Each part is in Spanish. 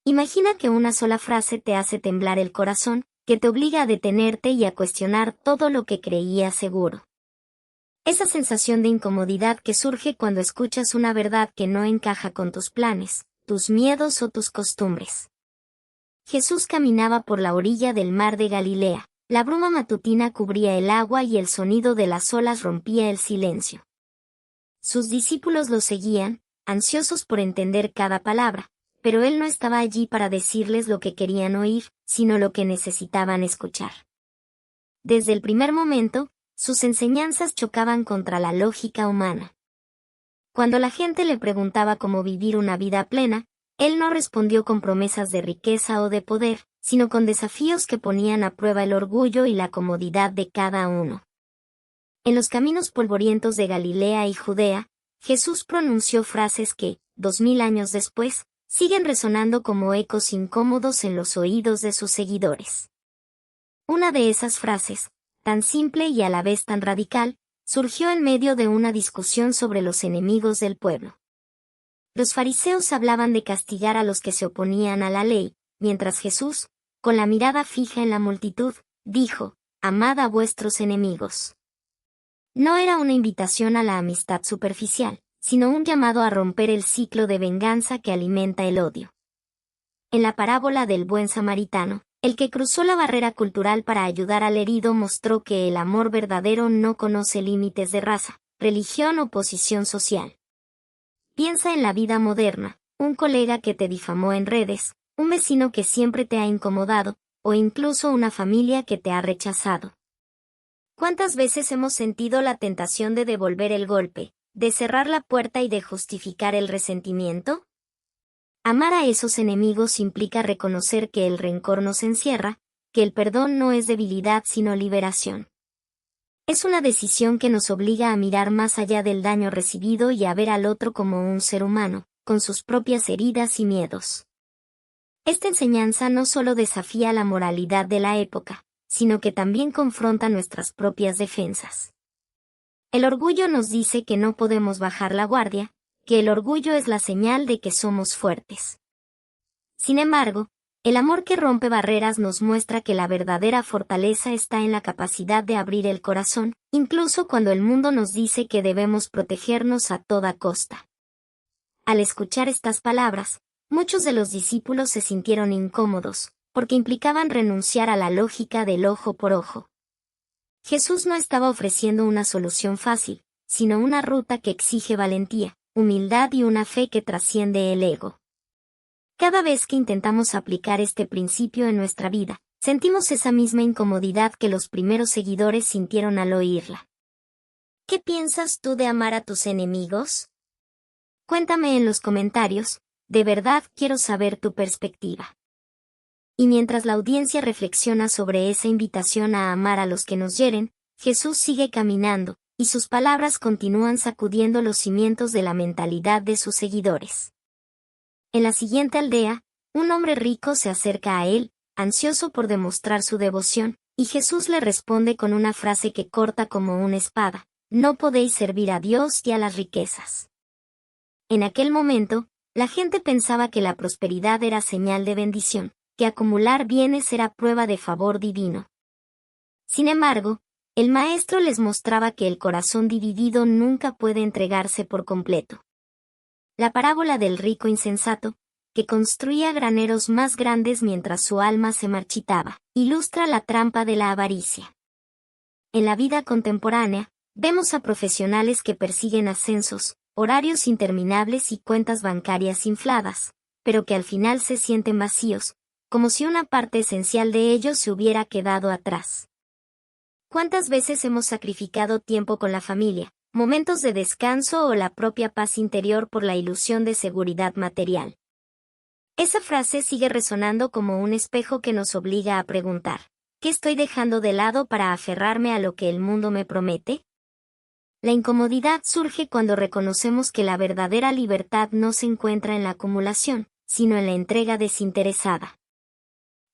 Imagina que una sola frase te hace temblar el corazón, que te obliga a detenerte y a cuestionar todo lo que creías seguro. Esa sensación de incomodidad que surge cuando escuchas una verdad que no encaja con tus planes, tus miedos o tus costumbres. Jesús caminaba por la orilla del mar de Galilea. La bruma matutina cubría el agua y el sonido de las olas rompía el silencio. Sus discípulos lo seguían, ansiosos por entender cada palabra, pero él no estaba allí para decirles lo que querían oír, sino lo que necesitaban escuchar. Desde el primer momento, sus enseñanzas chocaban contra la lógica humana. Cuando la gente le preguntaba cómo vivir una vida plena, él no respondió con promesas de riqueza o de poder, sino con desafíos que ponían a prueba el orgullo y la comodidad de cada uno. En los caminos polvorientos de Galilea y Judea, Jesús pronunció frases que, 2000 años después, siguen resonando como ecos incómodos en los oídos de sus seguidores. Una de esas frases, tan simple y a la vez tan radical, surgió en medio de una discusión sobre los enemigos del pueblo. Los fariseos hablaban de castigar a los que se oponían a la ley, mientras Jesús, con la mirada fija en la multitud, dijo: «Amad a vuestros enemigos». No era una invitación a la amistad superficial, sino un llamado a romper el ciclo de venganza que alimenta el odio. En la parábola del buen samaritano, el que cruzó la barrera cultural para ayudar al herido mostró que el amor verdadero no conoce límites de raza, religión o posición social. Piensa en la vida moderna, un colega que te difamó en redes, un vecino que siempre te ha incomodado, o incluso una familia que te ha rechazado. ¿Cuántas veces hemos sentido la tentación de devolver el golpe, de cerrar la puerta y de justificar el resentimiento? Amar a esos enemigos implica reconocer que el rencor nos encierra, que el perdón no es debilidad sino liberación. Es una decisión que nos obliga a mirar más allá del daño recibido y a ver al otro como un ser humano, con sus propias heridas y miedos. Esta enseñanza no solo desafía la moralidad de la época, sino que también confronta nuestras propias defensas. El orgullo nos dice que no podemos bajar la guardia, que el orgullo es la señal de que somos fuertes. Sin embargo, el amor que rompe barreras nos muestra que la verdadera fortaleza está en la capacidad de abrir el corazón, incluso cuando el mundo nos dice que debemos protegernos a toda costa. Al escuchar estas palabras, muchos de los discípulos se sintieron incómodos, porque implicaban renunciar a la lógica del ojo por ojo. Jesús no estaba ofreciendo una solución fácil, sino una ruta que exige valentía, humildad y una fe que trasciende el ego. Cada vez que intentamos aplicar este principio en nuestra vida, sentimos esa misma incomodidad que los primeros seguidores sintieron al oírla. ¿Qué piensas tú de amar a tus enemigos? Cuéntame en los comentarios, de verdad quiero saber tu perspectiva. Y mientras la audiencia reflexiona sobre esa invitación a amar a los que nos hieren, Jesús sigue caminando, y sus palabras continúan sacudiendo los cimientos de la mentalidad de sus seguidores. En la siguiente aldea, un hombre rico se acerca a él, ansioso por demostrar su devoción, y Jesús le responde con una frase que corta como una espada: «No podéis servir a Dios y a las riquezas». En aquel momento, la gente pensaba que la prosperidad era señal de bendición, que acumular bienes era prueba de favor divino. Sin embargo, el maestro les mostraba que el corazón dividido nunca puede entregarse por completo. La parábola del rico insensato, que construía graneros más grandes mientras su alma se marchitaba, ilustra la trampa de la avaricia. En la vida contemporánea, vemos a profesionales que persiguen ascensos, horarios interminables y cuentas bancarias infladas, pero que al final se sienten vacíos, como si una parte esencial de ellos se hubiera quedado atrás. ¿Cuántas veces hemos sacrificado tiempo con la familia, momentos de descanso o la propia paz interior por la ilusión de seguridad material? Esa frase sigue resonando como un espejo que nos obliga a preguntar: ¿qué estoy dejando de lado para aferrarme a lo que el mundo me promete? La incomodidad surge cuando reconocemos que la verdadera libertad no se encuentra en la acumulación, sino en la entrega desinteresada.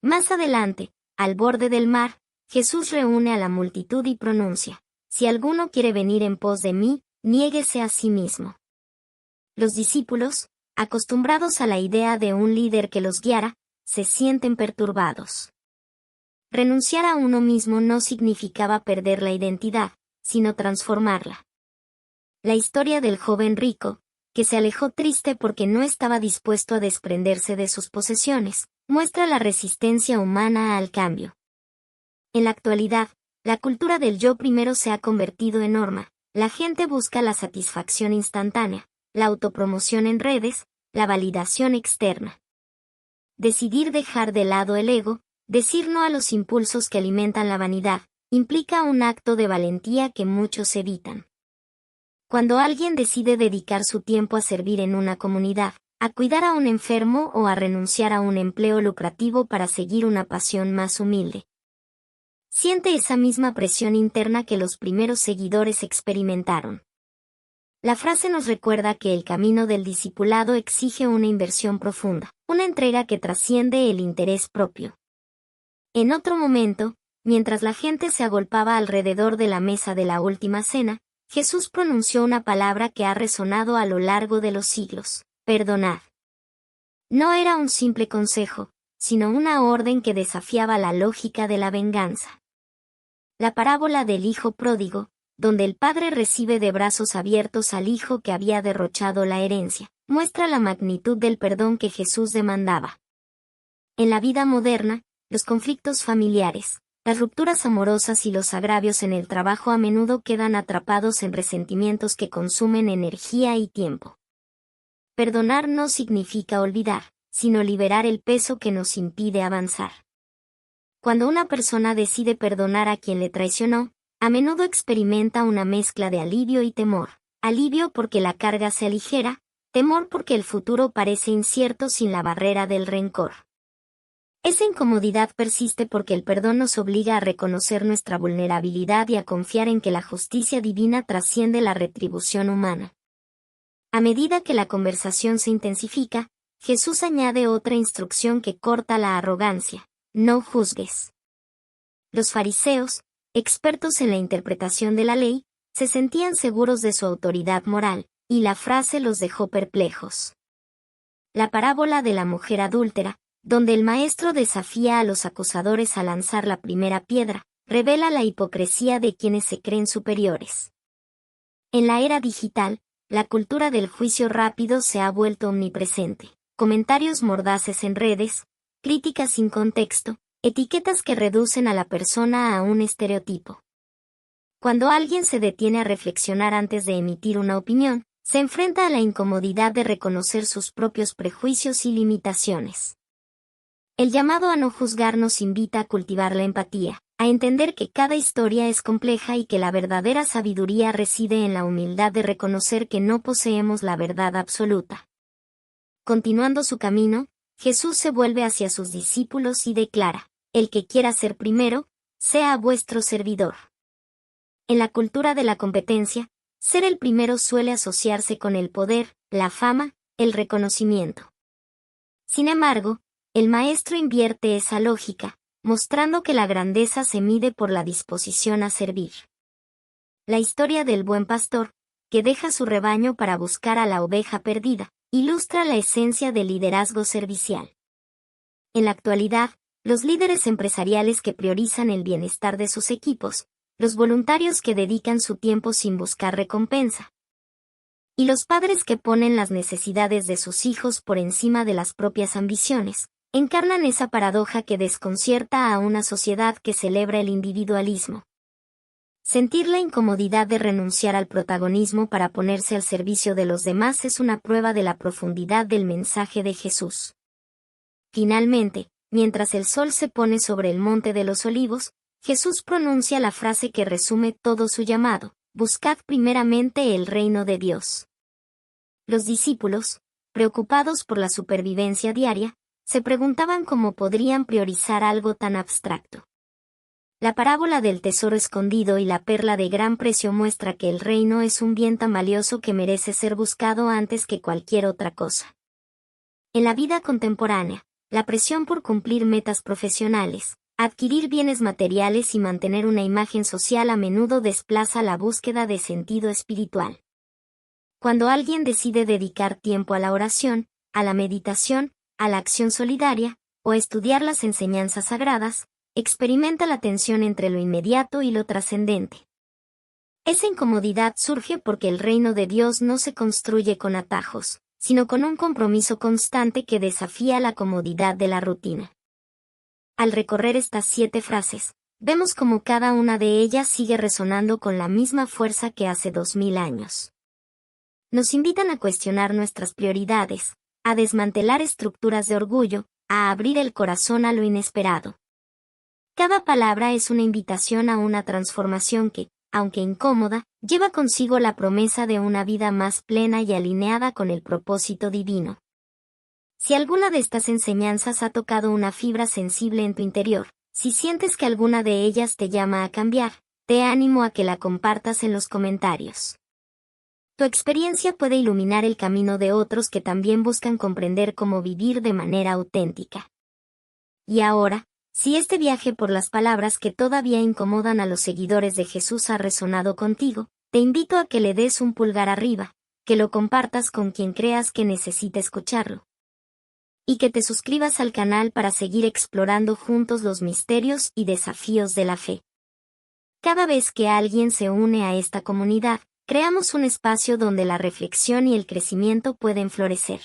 Más adelante, al borde del mar, Jesús reúne a la multitud y pronuncia: «Si alguno quiere venir en pos de mí, niéguese a sí mismo». Los discípulos, acostumbrados a la idea de un líder que los guiara, se sienten perturbados. Renunciar a uno mismo no significaba perder la identidad, sino transformarla. La historia del joven rico, que se alejó triste porque no estaba dispuesto a desprenderse de sus posesiones, muestra la resistencia humana al cambio. En la actualidad, la cultura del yo primero se ha convertido en norma. La gente busca la satisfacción instantánea, la autopromoción en redes, la validación externa. Decidir dejar de lado el ego, decir no a los impulsos que alimentan la vanidad, implica un acto de valentía que muchos evitan. Cuando alguien decide dedicar su tiempo a servir en una comunidad, a cuidar a un enfermo o a renunciar a un empleo lucrativo para seguir una pasión más humilde, siente esa misma presión interna que los primeros seguidores experimentaron. La frase nos recuerda que el camino del discipulado exige una inversión profunda, una entrega que trasciende el interés propio. En otro momento, mientras la gente se agolpaba alrededor de la mesa de la última cena, Jesús pronunció una palabra que ha resonado a lo largo de los siglos: perdonad. No era un simple consejo, sino una orden que desafiaba la lógica de la venganza. La parábola del hijo pródigo, donde el padre recibe de brazos abiertos al hijo que había derrochado la herencia, muestra la magnitud del perdón que Jesús demandaba. En la vida moderna, los conflictos familiares, las rupturas amorosas y los agravios en el trabajo a menudo quedan atrapados en resentimientos que consumen energía y tiempo. Perdonar no significa olvidar, sino liberar el peso que nos impide avanzar. Cuando una persona decide perdonar a quien le traicionó, a menudo experimenta una mezcla de alivio y temor. Alivio porque la carga se aligera, temor porque el futuro parece incierto sin la barrera del rencor. Esa incomodidad persiste porque el perdón nos obliga a reconocer nuestra vulnerabilidad y a confiar en que la justicia divina trasciende la retribución humana. A medida que la conversación se intensifica, Jesús añade otra instrucción que corta la arrogancia: no juzgues. Los fariseos, expertos en la interpretación de la ley, se sentían seguros de su autoridad moral, y la frase los dejó perplejos. La parábola de la mujer adúltera, donde el maestro desafía a los acusadores a lanzar la primera piedra, revela la hipocresía de quienes se creen superiores. En la era digital, la cultura del juicio rápido se ha vuelto omnipresente. Comentarios mordaces en redes, críticas sin contexto, etiquetas que reducen a la persona a un estereotipo. Cuando alguien se detiene a reflexionar antes de emitir una opinión, se enfrenta a la incomodidad de reconocer sus propios prejuicios y limitaciones. El llamado a no juzgar nos invita a cultivar la empatía, a entender que cada historia es compleja y que la verdadera sabiduría reside en la humildad de reconocer que no poseemos la verdad absoluta. Continuando su camino, Jesús se vuelve hacia sus discípulos y declara: el que quiera ser primero, sea vuestro servidor. En la cultura de la competencia, ser el primero suele asociarse con el poder, la fama, el reconocimiento. Sin embargo, el maestro invierte esa lógica, mostrando que la grandeza se mide por la disposición a servir. La historia del buen pastor, que deja su rebaño para buscar a la oveja perdida, ilustra la esencia del liderazgo servicial. En la actualidad, los líderes empresariales que priorizan el bienestar de sus equipos, los voluntarios que dedican su tiempo sin buscar recompensa, y los padres que ponen las necesidades de sus hijos por encima de las propias ambiciones, encarnan esa paradoja que desconcierta a una sociedad que celebra el individualismo. Sentir la incomodidad de renunciar al protagonismo para ponerse al servicio de los demás es una prueba de la profundidad del mensaje de Jesús. Finalmente, mientras el sol se pone sobre el monte de los olivos, Jesús pronuncia la frase que resume todo su llamado: buscad primeramente el reino de Dios. Los discípulos, preocupados por la supervivencia diaria, se preguntaban cómo podrían priorizar algo tan abstracto. La parábola del tesoro escondido y la perla de gran precio muestra que el reino es un bien tan valioso que merece ser buscado antes que cualquier otra cosa. En la vida contemporánea, la presión por cumplir metas profesionales, adquirir bienes materiales y mantener una imagen social a menudo desplaza la búsqueda de sentido espiritual. Cuando alguien decide dedicar tiempo a la oración, a la meditación, a la acción solidaria, o estudiar las enseñanzas sagradas, experimenta la tensión entre lo inmediato y lo trascendente. Esa incomodidad surge porque el reino de Dios no se construye con atajos, sino con un compromiso constante que desafía la comodidad de la rutina. Al recorrer estas 7 frases, vemos cómo cada una de ellas sigue resonando con la misma fuerza que hace 2000 años. Nos invitan a cuestionar nuestras prioridades, a desmantelar estructuras de orgullo, a abrir el corazón a lo inesperado. Cada palabra es una invitación a una transformación que, aunque incómoda, lleva consigo la promesa de una vida más plena y alineada con el propósito divino. Si alguna de estas enseñanzas ha tocado una fibra sensible en tu interior, si sientes que alguna de ellas te llama a cambiar, te animo a que la compartas en los comentarios. Tu experiencia puede iluminar el camino de otros que también buscan comprender cómo vivir de manera auténtica. Y ahora, si este viaje por las palabras que todavía incomodan a los seguidores de Jesús ha resonado contigo, te invito a que le des un pulgar arriba, que lo compartas con quien creas que necesite escucharlo. Y que te suscribas al canal para seguir explorando juntos los misterios y desafíos de la fe. Cada vez que alguien se une a esta comunidad, creamos un espacio donde la reflexión y el crecimiento pueden florecer.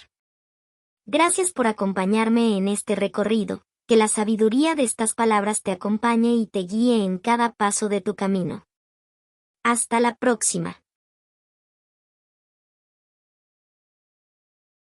Gracias por acompañarme en este recorrido, que la sabiduría de estas palabras te acompañe y te guíe en cada paso de tu camino. Hasta la próxima.